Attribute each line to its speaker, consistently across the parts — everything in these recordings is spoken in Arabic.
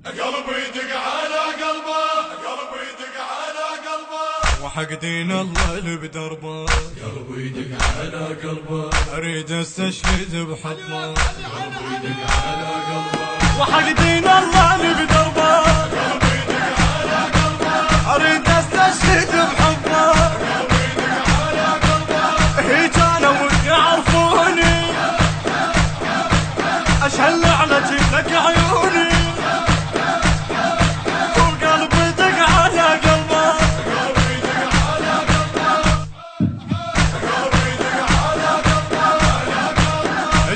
Speaker 1: قلبي يدق على قلبه، قلبي يدق على قلبه، وحق دين الله اللي بدربه. قلبي يدق على قلبه، اريد استشهد بحبه. قلبي يدق على قلبه، وحق دين الله اللي بدربه. قلبي يدق على قلبه، اريد استشهد بحبه. قلبي يدق على قلبه، هيك انا ودي يعرفوني، اشهل على جيلك عيوني.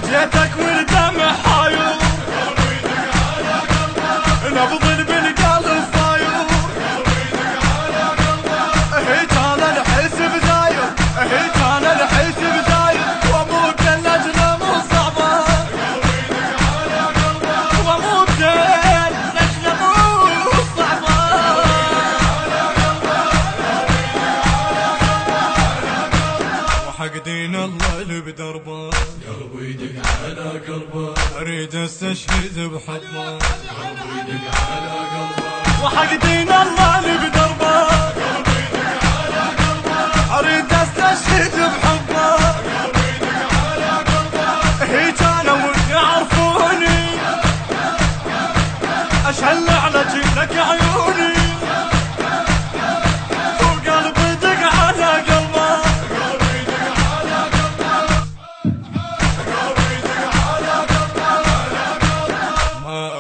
Speaker 1: جيتك والدمع حاير، نبض بالقلب فاير. هيك انا الحسب زاير، هيك انا الحسب زاير، واموت اللجنه مو صعبه. واموت اللجنه مو صعبه. وحق دين الله اللي بدربه. قلبي يدق على قلبه، اريد استشهد بحبه. قلبي يدق على قلبه، وحق دين الله اللي بدربه. قلبي يدق على قلبه، اريد استشهد بحبه. قلبي يدق على قلبه، هيك انا ودي يعرفوني، اشهل على جيلك عيوني. وقلبي يدق على قلبه،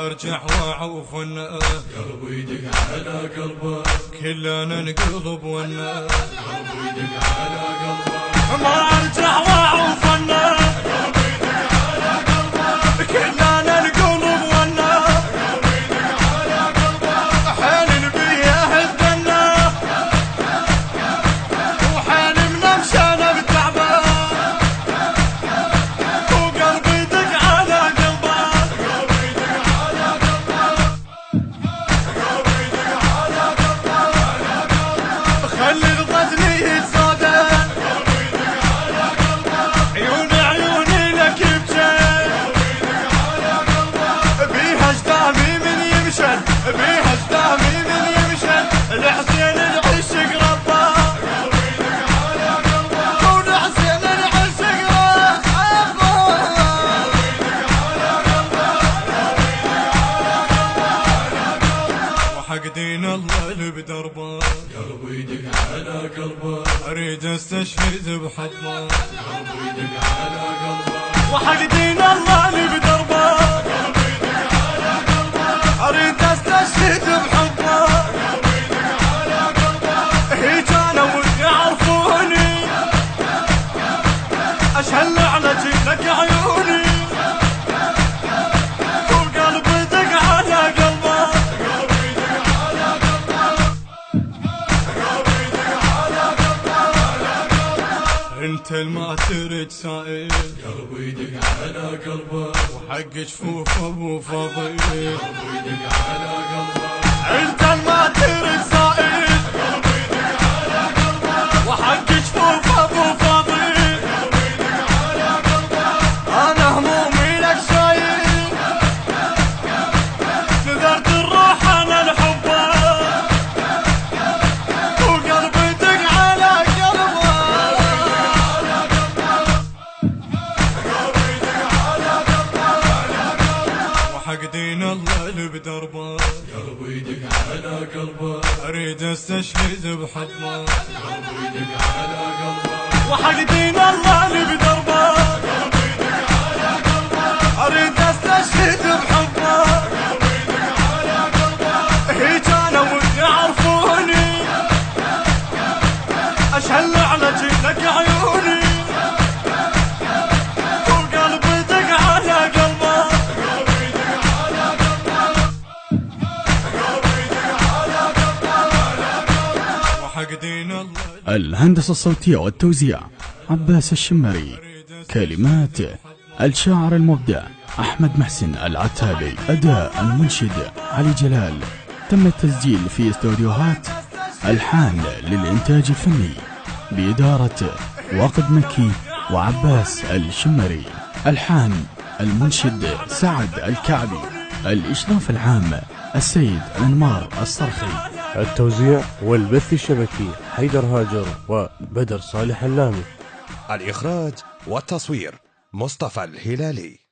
Speaker 1: ارجع واعوف الناس. قلبي يدق على قلبه، كلنا نقلب والناس. قلبي يدق على قلبه، ما ارجع واعوف الناس. قلبي يدق على قلبه، كلنا نقلب والناس. قلبي يدق على قلبه، حين بيه هدنا، وحين منمشانا بتعبان. وقلبي يدق على قلبه، خلي الغزل يتصادم. عيوني عيوني لك بجن، بيها اجدامي من يمشن، بيها اجدامي من يمشن. الحسين العشق ربه، والحسين العشق ربه. وحق دين الله اللي بدربه. قلبي يدق على قلبه، اريد استشهد بحبه. قلبي يدق على قلبه، وحق دين الله اللي بدربه. قلبي يدق على قلبه، اريد استشهد بحبه. قلبي يدق على قلبه، هيك انا ودي يعرفوني، اشهل على جيلك عيوني. وقلبي يدق على قلبه، انت الما ترد سائل. قلبي يدق على قلبه، وحق جفوف ابو فضيل. قلبي يدق على قلبه، انت الما ترد سائل. قلبي يدق على قلبه، وحق جفوف ابو فضيل. قلبي يدق على قلبه، انا همومي لك شايل، نذرت الروح انا لحبه. وقلبي يدق على قلبه، حق دين الله اللي بدربه. قلبي يدق على قلبه، اريد استشهد بحبه. قلبي يدق على قلبه، وحق دين الله اللي بدربه. قلبي يدق على قلبه، اريد استشهد بحبه. قلبي يدق على قلبه، هيك انا ودي يعرفوني، اشهل على جيلك عيوني. وقلبي يدق على قلبه، وحق دين الله.
Speaker 2: الهندسة الصوتية والتوزيع عباس الشمري. كلمات الشاعر المبدع أحمد محسن العتالي. أداء المنشد علي جلال. تم التسجيل في استوديوهات الحان للإنتاج الفني بإدارة واقد مكي وعباس الشمري. الحان المنشد سعد الكعبي. الإشراف العام السيد أنمار الصرخي.
Speaker 3: التوزيع والبث الشبكي حيدر هاجر وبدر صالح اللامي.
Speaker 4: الإخراج والتصوير مصطفى الهلالي.